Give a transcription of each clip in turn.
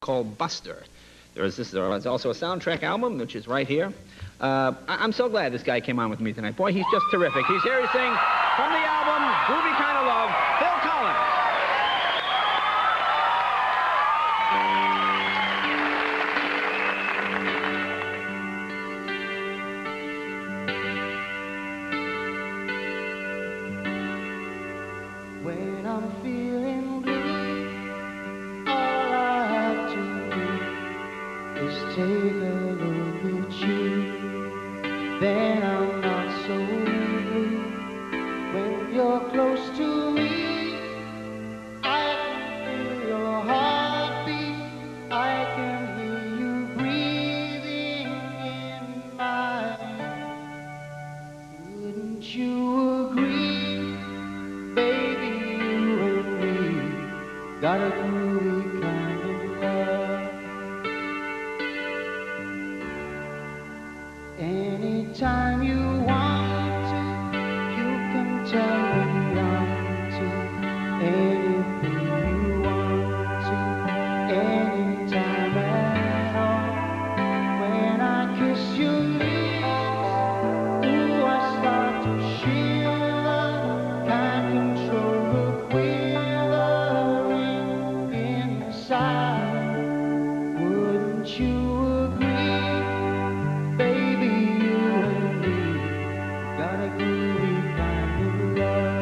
called Buster. There's also a soundtrack album, which is right here. I'm so glad this guy came on with me tonight. Boy, he's just terrific. He's here to sing from the album Groovy Kind of Love, Phil Collins. When I'm feeling blue, all I have to do is take a look at you. Then I'm not so blue. When you're close to me, I can feel your heartbeat. I can hear you breathing in my ear. Wouldn't you agree, baby? Got a groovy kind of love. Anytime you want to, you can tell me I'm to. Anything you want to, anytime at all. When I kiss your lips, ooh, I start to shiver. Can't control the quivering inside. Wouldn't you agree, baby? You and me got a groovy kind of love.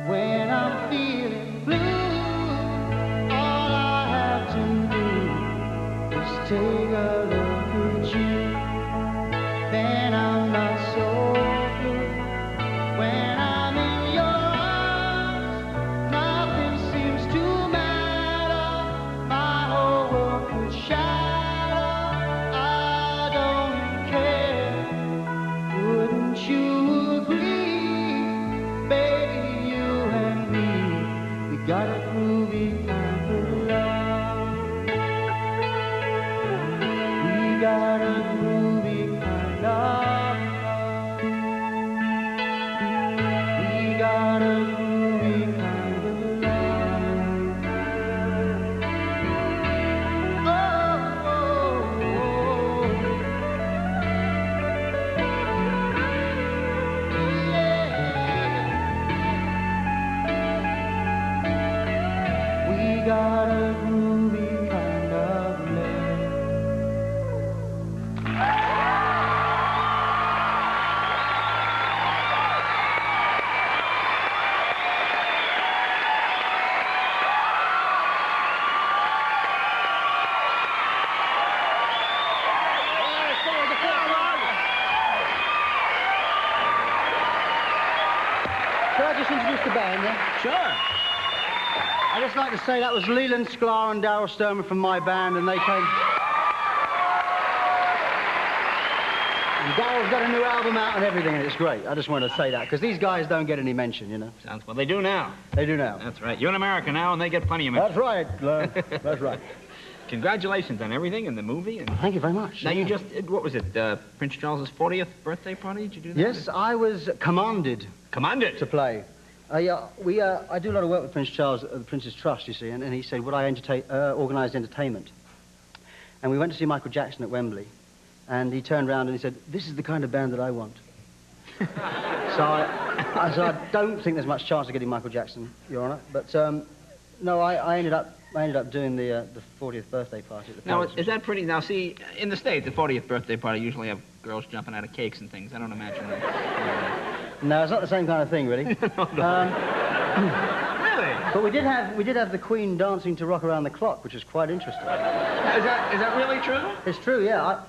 When I'm feeling blue, all I have to do is take a look at you. Then I'm not so blue. When I'm in your arms, nothing seems to matter. My whole world could shatter. I don't care. Wouldn't you agree, baby? Got a groovy kind of love. We got a groovy kind of love. We got a groovy kind of love. Oh, oh, oh. Yeah. We got a groovy kind of love. Could I just introduce the band then? Sure. I'd just like to say that was Leland Sklar and Darryl Stoneman from my band, and they came. And Darryl's got a new album out and everything, and it's great. I just wanted to say that, because these guys don't get any mention, you know. Sounds well. They do now. They do now. That's right. You're in America now, and they get plenty of mention. That's right, Len. That's right. Congratulations on everything in the movie. And Thank you very much. now you just, what was it, Prince Charles's 40th birthday party? Did you do that? Yes, I was commanded to play. I do a lot of work with Prince Charles at the Prince's Trust, you see, and he said, would I organise entertainment? And we went to see Michael Jackson at Wembley, and he turned around and he said, this is the kind of band that I want. So I said, I don't think there's much chance of getting Michael Jackson, Your Honour, but no, I ended up doing the 40th birthday party at the Now, Palace. is that pretty? Now, see, in the States, the 40th birthday party usually have girls jumping out of cakes and things. I don't imagine that. No, it's not the same kind of thing, really. Really? But we did have the Queen dancing to Rock Around the Clock, which was quite interesting. Is that really true? It's true, yeah.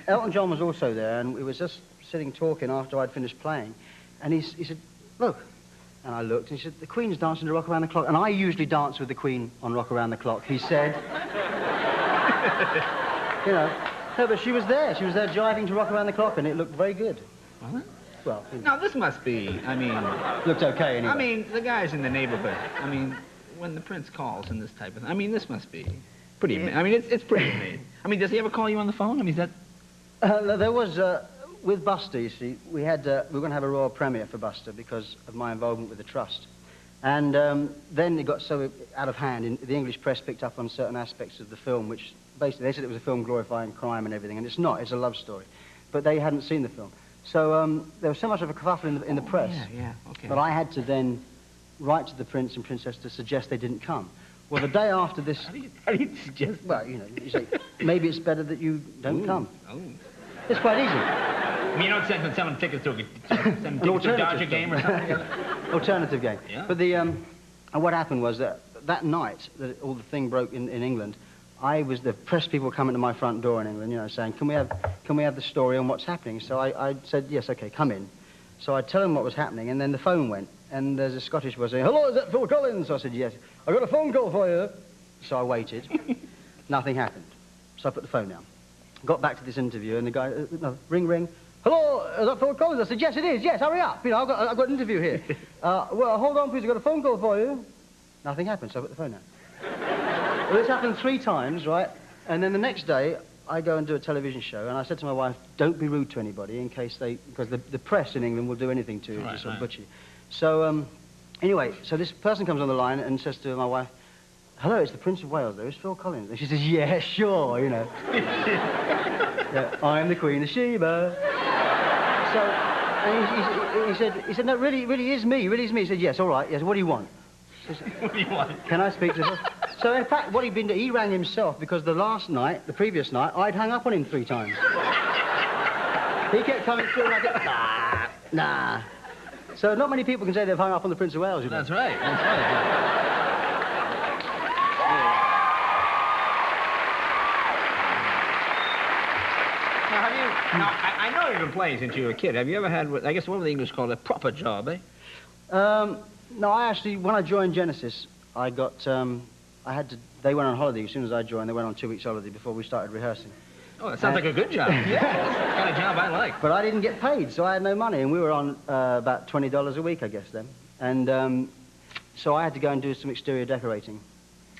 Elton John was also there, and we was just sitting talking after I'd finished playing, and he said, look, And I looked, and he said, the Queen's dancing to Rock Around the Clock. And I usually dance with the Queen on Rock Around the Clock, he said. You know, no, but she was there. She was there jiving to Rock Around the Clock, and it looked very good. Well, now, this must be, I mean... Looked okay, anyway. I mean, the guys in the neighborhood, I mean, when the prince calls and this type of thing, I mean, this must be pretty amazing. I mean, it's pretty amazing. I mean, does he ever call you on the phone? I mean, is that... There was, with Buster, you see, we were going to have a royal premiere for Buster because of my involvement with the Trust. And then it got so out of hand, and the English press picked up on certain aspects of the film, which basically they said it was a film glorifying crime and everything, and it's not, it's a love story. But they hadn't seen the film. So there was so much of a kerfuffle in the press okay. that I had to then write to the Prince and Princess to suggest they didn't come. Well, the day after this... How do you suggest? Well, you know, you say, maybe it's better that you don't come. Oh. It's quite easy. I mean, you don't send someone tickets to a Dodger game or something? Alternative game. Yeah. But the, what happened was that night that all the thing broke in England, the press people were coming to my front door in England, you know, saying, can we have the story on what's happening? So I said, yes, okay, come in. So I'd tell them what was happening, and then the phone went, and there's a Scottish voice saying, hello, is that Phil Collins? So I said, yes. I got a phone call for you. So I waited. Nothing happened. So I put the phone down. Got back to this interview, and the guy, ring, ring. Hello, is that Phil Collins? I said, yes, it is. Yes, hurry up. You know, I've got an interview here. Well, hold on, please. I've got a phone call for you. Nothing happened, so I put the phone down. Well, this happened 3 times, right? And then the next day, I go and do a television show, and I said to my wife, don't be rude to anybody in case because the press in England will do anything to you, to sort of butcher you. So, anyway, so this person comes on the line and says to my wife, hello, it's the Prince of Wales, there is Phil Collins. And she says, yeah, sure, you know. Yeah, I'm the Queen of Sheba. So, and he said, no, really is me. He said, yes, all right, yes, what do you want? Says, What do you want? Can I speak to her? So, in fact, what he'd been doing, he rang himself because the previous night, I'd hung up on him 3 times. He kept coming through like, nah. So not many people can say they've hung up on the Prince of Wales, you know. That's right. Now, I know you've been playing since you were a kid. Have you ever had, I guess one of the English called a proper job, eh? No, I actually, when I joined Genesis, I got, they went on holiday as soon as I joined. They went on 2 weeks holiday before we started rehearsing. Oh, that sounds like a good job. Yeah, that's the kind of job I like. But I didn't get paid, so I had no money, and we were on about $20 a week, I guess, then. And so I had to go and do some exterior decorating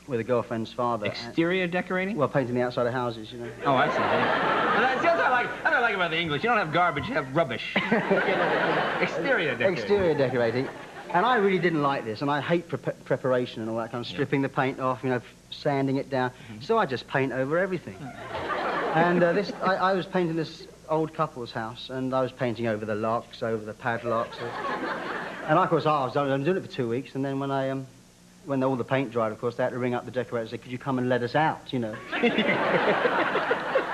with a girlfriend's father. Exterior decorating? Well, painting the outside of houses, you know. Oh, I see. Yeah. That's what I like about the English. You don't have garbage, you have rubbish. Exterior decorating. Exterior decorating. And I really didn't like this, and I hate preparation and all that kind of stripping the paint off, you know, sanding it down. So I just paint over everything. And I was painting this old couple's house, and I was painting over the locks, over the padlocks. And of course, I was doing it for 2 weeks, and then when all the paint dried, of course, they had to ring up the decorator and say, could you come and let us out, you know?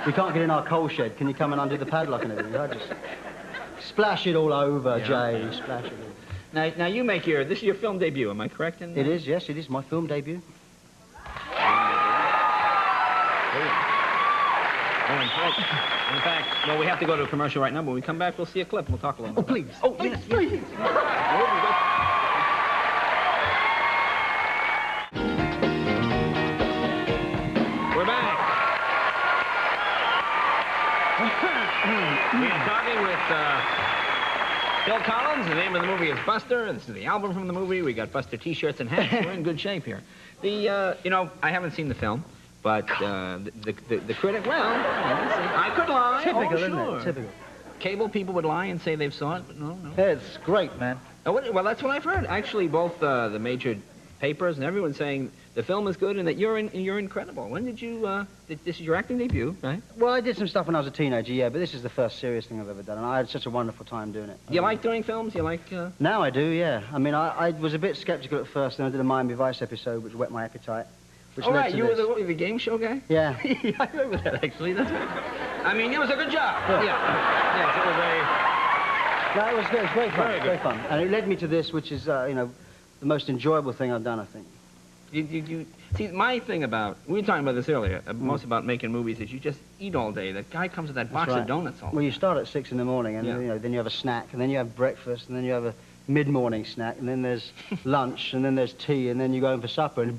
We can't get in our coal shed. Can you come and undo the padlock and everything? I just splash it all over, Jay. Splash it all. Now you make this is your film debut, am I correct? It is, yes, it is my film debut. In fact, well, we have to go to a commercial right now, but when we come back, we'll see a clip and we'll talk a little bit. Oh, please. Oh, yes, please. We're back. We are talking with Phil Collins. The name of the movie is Buster. This is the album from the movie. We got Buster T-shirts and hats. We're in good shape here. You know, I haven't seen the film. But the critic, well, I could lie. Typical, sure. Isn't it? Typical. Cable people would lie and say they've saw it, but no. Yeah, it's great, man. Oh, well, that's what I've heard. Actually, both the major papers and everyone's saying the film is good and that you're incredible. When did you? This is your acting debut, right? Well, I did some stuff when I was a teenager, yeah, but this is the first serious thing I've ever done, and I had such a wonderful time doing it. You like doing films? You like? Now I do, yeah. I mean, I was a bit skeptical at first, and I did a Miami Vice episode, which whet my appetite. All right, you were the game show guy? Yeah. I remember that, actually. That's right. I mean, it was a good job. Yeah. Yes, it was very... No, it was great fun. Very fun. And it led me to this, which is, you know, the most enjoyable thing I've done, I think. You see, my thing about... We were talking about this earlier, most about making movies, is you just eat all day. The guy comes with that box of donuts all day. Well, you start at 6 in the morning, and you know, then you have a snack, and then you have breakfast, and then you have a mid-morning snack, and then there's lunch, and then there's tea, and then you go home for supper, and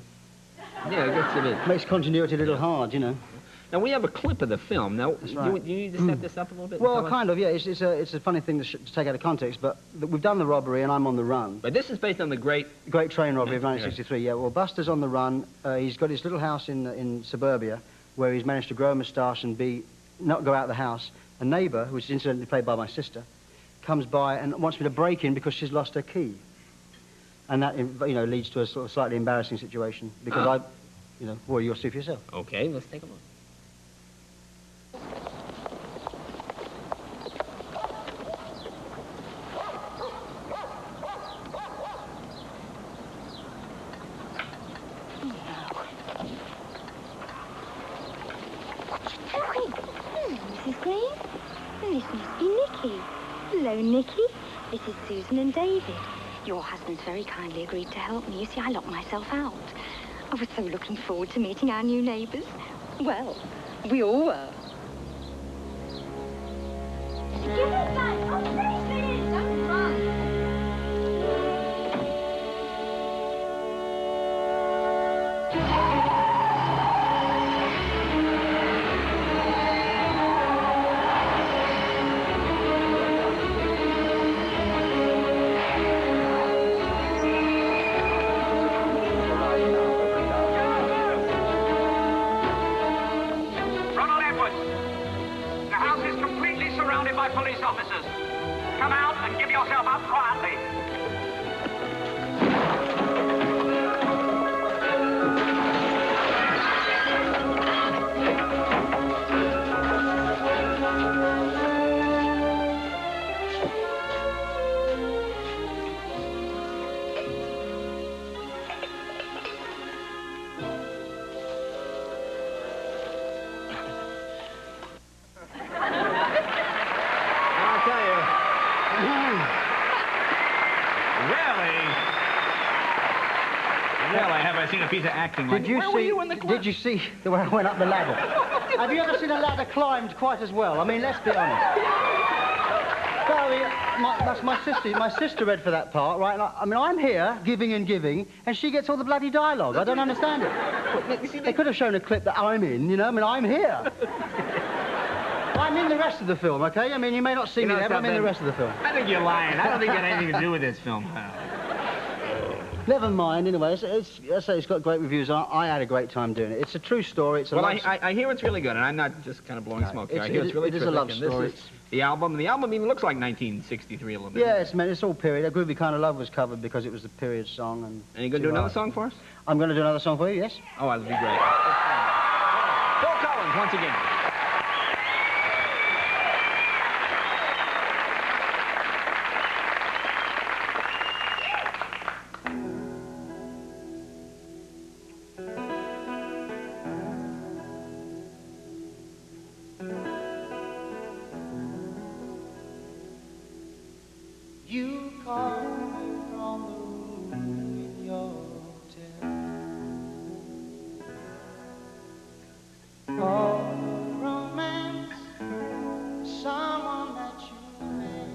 Yeah, it gets a bit. makes continuity a little hard, you know. Now, we have a clip of the film. Now, That's right. do you need to set this up a little bit? Well, kind of, yeah. It's a funny thing to take out of context, but we've done the robbery, and I'm on the run. But this is based on the great Train robbery of 1963, yeah. Well, Buster's on the run. He's got his little house in suburbia, where he's managed to grow a moustache and not go out of the house. A neighbour, which is incidentally played by my sister, comes by and wants me to break in because she's lost her key. And that, you know, leads to a sort of slightly embarrassing situation, because well, you'll see for yourself. Okay, let's take a look. Mrs. Green? This must be Nicky. Hello, Nicky. This is Susan and David. Your husband's very kindly agreed to help me. You see, I locked myself out. I was so looking forward to meeting our new neighbours. Well, we all were. Give it back! Oh, please, don't run! Police officers, come out and give yourself up quietly. Rarely have I seen a piece of acting like that. Where were you in the club? Did you see the way I went up the ladder? Have you ever seen a ladder climbed quite as well? I mean, let's be honest. That's my sister. My sister read for that part, right? I mean, I'm here giving and giving, and she gets all the bloody dialogue. I don't understand it. They could have shown a clip that I'm in, you know. I mean, I'm here. I'm in the rest of the film, okay? I mean, you may not see me there, but I'm in the rest of the film. I think you're lying. I don't think it had anything to do with this film. Never mind, anyway, it's got great reviews. I had a great time doing it. It's a true story. It's a I hear it's really good, and I'm not just kind of blowing smoke here. I hear it's really terrific. It is a love story. The album even looks like 1963 a little bit. Yeah, it's all period. A Groovy Kind of Love was covered because it was the period song. And you going to do another song for us? I'm going to do another song for you, yes. Oh, that'll be great. Phil Collins, once again. You call me from the room in your hotel. Oh, romance, someone that you met,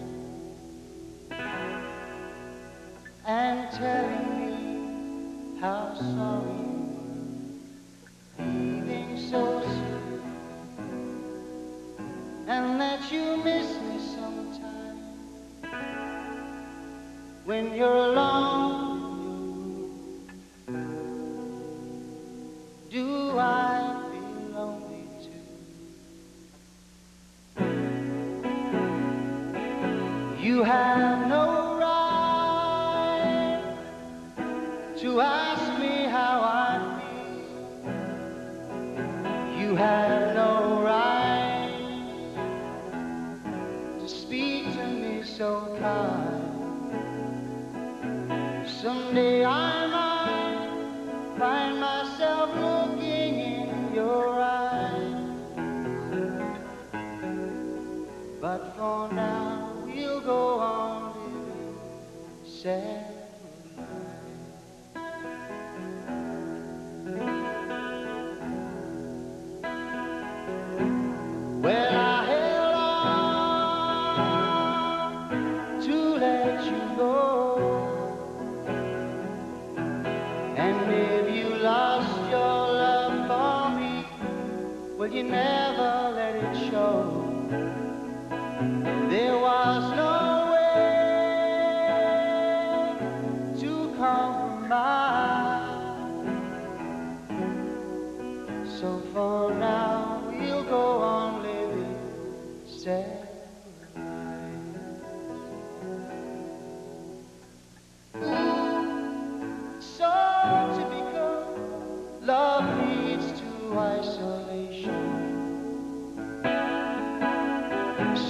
and telling me how sorry you were, leaving so soon, and that you miss me sometimes. When you're alone, do I feel lonely too? You have no right to ask me how I feel. You have no right to speak to me so kind. Someday I might find myself looking in your eyes, but for now we'll go on living sad lives. Well, I held on to let you go. And if you lost your love for me, well, you never let it show. There was no way to compromise. So for now, we'll go on living separate. So typical, love leads to isolation.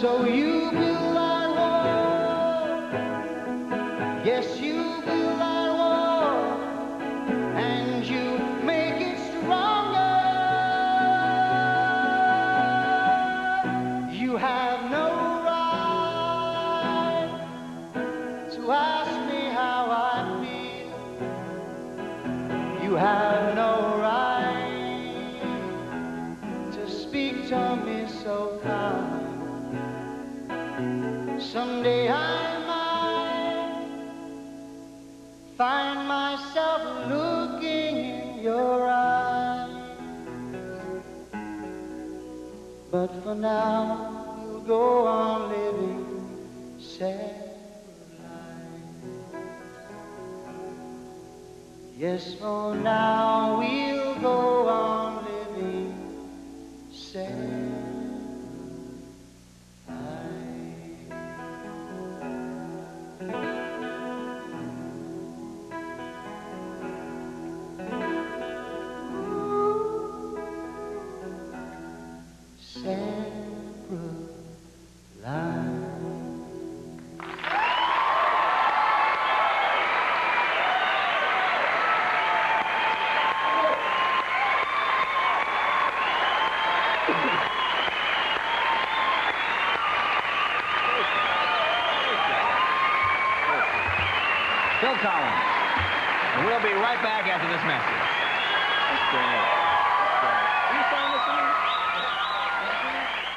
So you build that wall, yes, you build that wall, and you make it stronger. You have no right to ask me how I feel. You have no right to speak to me so kind. Someday I might find myself looking in your eyes. But for now, we'll go on living separate lives. Yes, for now, we'll go on living separate. Phil Collins. And we'll be right back after this